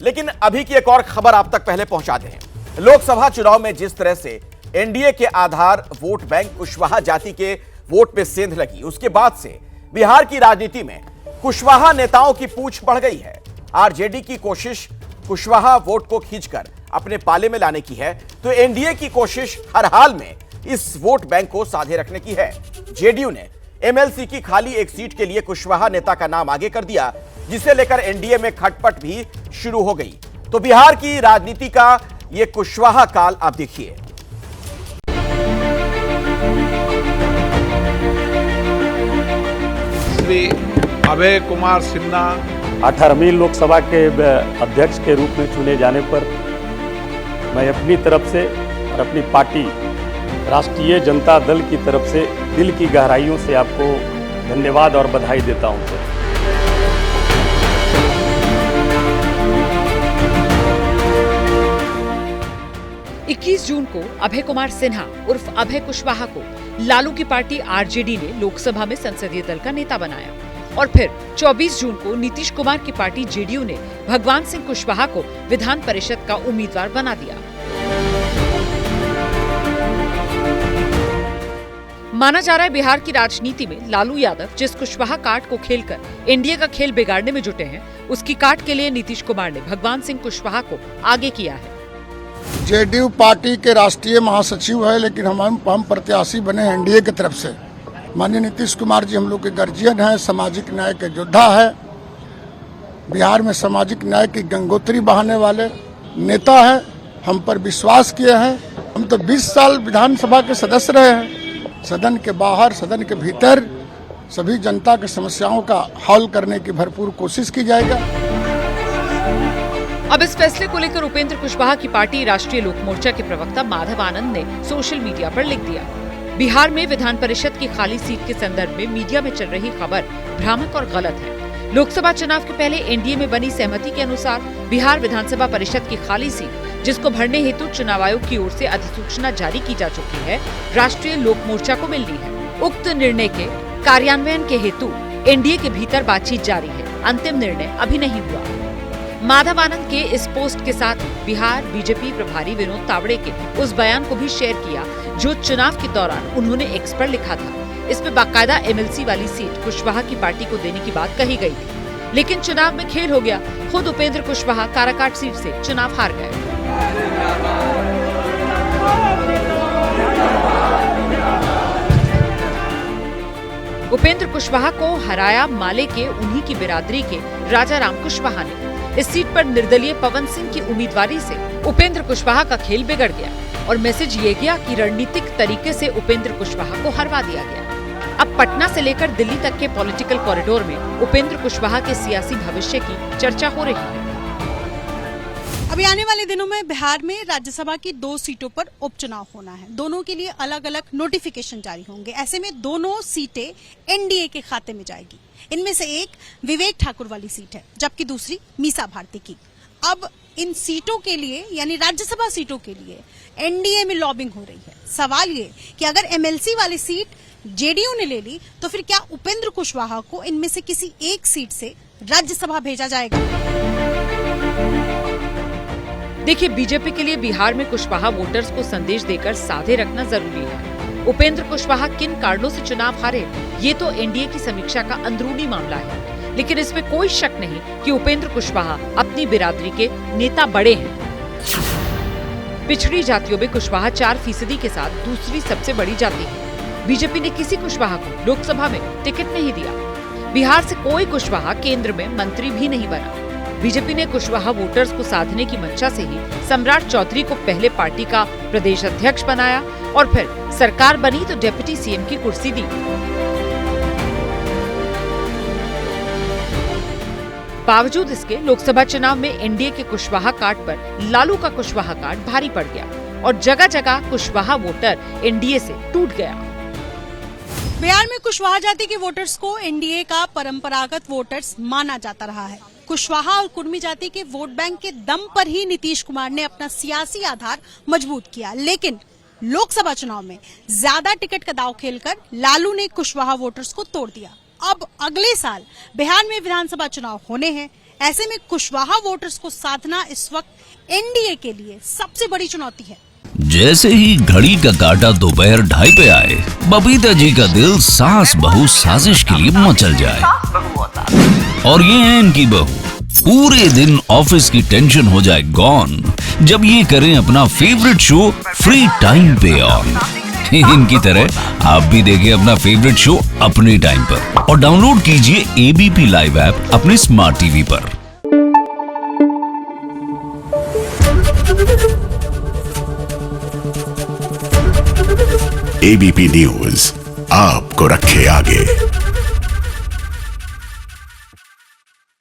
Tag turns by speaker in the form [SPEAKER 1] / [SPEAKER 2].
[SPEAKER 1] लेकिन अभी की एक और खबर आप तक पहले पहुंचा दें। लोकसभा चुनाव में जिस तरह से एनडीए के आधार वोट बैंक कुशवाहा जाति के वोट पे सेंध लगी, उसके बाद से बिहार की राजनीति में कुशवाहा नेताओं की पूछ बढ़ गई है। आरजेडी की कोशिश कुशवाहा वोट को खींचकर अपने पाले में लाने की है, तो एनडीए की कोशिश हर हाल में इस वोट बैंक को साधे रखने की है। जेडीयू ने एमएलसी की खाली एक सीट के लिए कुशवाहा नेता का नाम आगे कर दिया, जिसे लेकर एनडीए में खटपट भी शुरू हो गई। तो बिहार की राजनीति का यह कुशवाहा काल आप देखिए।
[SPEAKER 2] श्री अभय कुमार सिन्हा
[SPEAKER 3] 18वीं लोकसभा के अध्यक्ष के रूप में चुने जाने पर मैं अपनी तरफ से और अपनी पार्टी राष्ट्रीय जनता दल की तरफ से दिल की गहराइयों से आपको धन्यवाद और बधाई देता हूं।
[SPEAKER 4] 21 जून को अभय कुमार सिन्हा उर्फ अभय कुशवाहा को लालू की पार्टी आरजेडी ने लोकसभा में संसदीय दल का नेता बनाया और फिर 24 जून को नीतीश कुमार की पार्टी जेडीयू ने भगवान सिंह कुशवाहा को विधान परिषद का उम्मीदवार बना दिया। माना जा रहा है बिहार की राजनीति में लालू यादव जिस कुशवाहा काट को खेलकर एनडीए का खेल बिगाड़ने में जुटे हैं, उसकी काट के लिए नीतीश कुमार ने भगवान सिंह कुशवाहा को आगे किया है।
[SPEAKER 5] जेडीयू पार्टी के राष्ट्रीय महासचिव है, लेकिन हम प्रत्याशी बने एनडीए की तरफ से। माननीय नीतीश कुमार जी हम लोग के गार्जियन है, सामाजिक न्याय के योद्धा है, बिहार में सामाजिक न्याय की गंगोत्री बहाने वाले नेता है। हम पर विश्वास किए हैं। हम तो 20 साल विधानसभा के सदस्य रहे हैं। सदन के बाहर, सदन के भीतर सभी जनता की समस्याओं का हल करने की भरपूर कोशिश की जाएगा।
[SPEAKER 4] अब इस फैसले को लेकर उपेंद्र कुशवाहा की पार्टी राष्ट्रीय लोक मोर्चा के प्रवक्ता माधव आनंद ने सोशल मीडिया पर लिख दिया, बिहार में विधान परिषद की खाली सीट के संदर्भ में मीडिया में चल रही खबर भ्रामक और गलत है। लोकसभा चुनाव के पहले एनडीए में बनी सहमति के अनुसार बिहार विधानसभा परिषद की खाली सीट, जिसको भरने हेतु चुनाव आयोग की ओर से अधिसूचना जारी की जा चुकी है, राष्ट्रीय लोक मोर्चा को मिल रही है। उक्त निर्णय के कार्यान्वयन के हेतु एनडीए के भीतर बातचीत जारी है। अंतिम निर्णय अभी नहीं हुआ। माधव आनंद के इस पोस्ट के साथ बिहार बीजेपी प्रभारी विनोद तावड़े के उस बयान को भी शेयर किया जो चुनाव के दौरान उन्होंने एक्स पर लिखा था। इसमें बाकायदा एमएलसी वाली सीट कुशवाहा की पार्टी को देने की बात कही गई थी, लेकिन चुनाव में खेल हो गया। खुद उपेंद्र कुशवाहा काराकाट सीट से चुनाव हार गए। उपेंद्र कुशवाहा को हराया माले के उन्हीं की बिरादरी के राजा राम कुशवाहा ने। इस सीट पर निर्दलीय पवन सिंह की उम्मीदवारी से उपेंद्र कुशवाहा का खेल बिगड़ गया और मैसेज ये गया कि रणनीतिक तरीके से उपेंद्र कुशवाहा को हरवा दिया गया। अब पटना से लेकर दिल्ली तक के पॉलिटिकल कॉरिडोर में उपेंद्र कुशवाहा के सियासी भविष्य की चर्चा हो रही है।
[SPEAKER 6] अभी आने वाले दिनों में बिहार में राज्यसभा की 2 सीटों पर उपचुनाव होना है। दोनों के लिए अलग अलग नोटिफिकेशन जारी होंगे। ऐसे में दोनों सीटें एनडीए के खाते में जाएगी। इनमें से एक विवेक ठाकुर वाली सीट है, जबकि दूसरी मीसा भारती की। अब इन सीटों के लिए यानी राज्यसभा सीटों के लिए एनडीए में लॉबिंग हो रही है। सवाल ये कि अगर एमएलसी वाली सीट जेडीयू ने ले ली तो फिर क्या उपेंद्र कुशवाहा को इनमें से किसी एक सीट से राज्यसभा भेजा जाएगा?
[SPEAKER 4] देखिए, बीजेपी के लिए बिहार में कुशवाहा वोटर्स को संदेश देकर साधे रखना जरूरी है। उपेंद्र कुशवाहा किन कारणों से चुनाव हारे, ये तो एनडीए की समीक्षा का अंदरूनी मामला है, लेकिन इसमें कोई शक नहीं कि उपेंद्र कुशवाहा अपनी बिरादरी के नेता बड़े हैं। पिछड़ी जातियों में कुशवाहा 4% के साथ दूसरी सबसे बड़ी जाति है। बीजेपी ने किसी कुशवाहा को लोकसभा में टिकट नहीं दिया। बिहार से कोई कुशवाहा केंद्र में मंत्री भी नहीं बना। बीजेपी ने कुशवाहा वोटर्स को साधने की मंशा से ही सम्राट चौधरी को पहले पार्टी का प्रदेश अध्यक्ष बनाया और फिर सरकार बनी तो डिप्टी सीएम की कुर्सी दी। बावजूद इसके लोकसभा चुनाव में एनडीए के कुशवाहा काट पर लालू का कुशवाहा काट भारी पड़ गया और जगह जगह कुशवाहा वोटर एनडीए से टूट गया।
[SPEAKER 6] बिहार में कुशवाहा जाति के वोटर्स को एनडीए का परंपरागत वोटर्स माना जाता रहा है। कुशवाहा और कुर्मी जाति के वोट बैंक के दम पर ही नीतीश कुमार ने अपना सियासी आधार मजबूत किया, लेकिन लोकसभा चुनाव में ज्यादा टिकट का दांव खेलकर लालू ने कुशवाहा वोटर्स को तोड़ दिया। अब अगले साल बिहार में विधानसभा चुनाव होने हैं। ऐसे में कुशवाहा वोटर्स को साधना इस वक्त एनडीए के लिए सबसे बड़ी चुनौती है।
[SPEAKER 7] जैसे ही घड़ी का काटा दोपहर 2:30 पे आए, बबीता जी का दिल सास बहू साजिश के लिए मचल जाए। और ये है इनकी बहू, पूरे दिन ऑफिस की टेंशन हो जाए गॉन जब ये करें अपना फेवरेट शो फ्री टाइम पे ऑन। इनकी तरह आप भी देखिए अपना फेवरेट शो अपने टाइम पर और डाउनलोड कीजिए एबीपी लाइव ऐप अपने स्मार्ट टीवी पर।
[SPEAKER 8] एबीपी न्यूज आपको रखे आगे।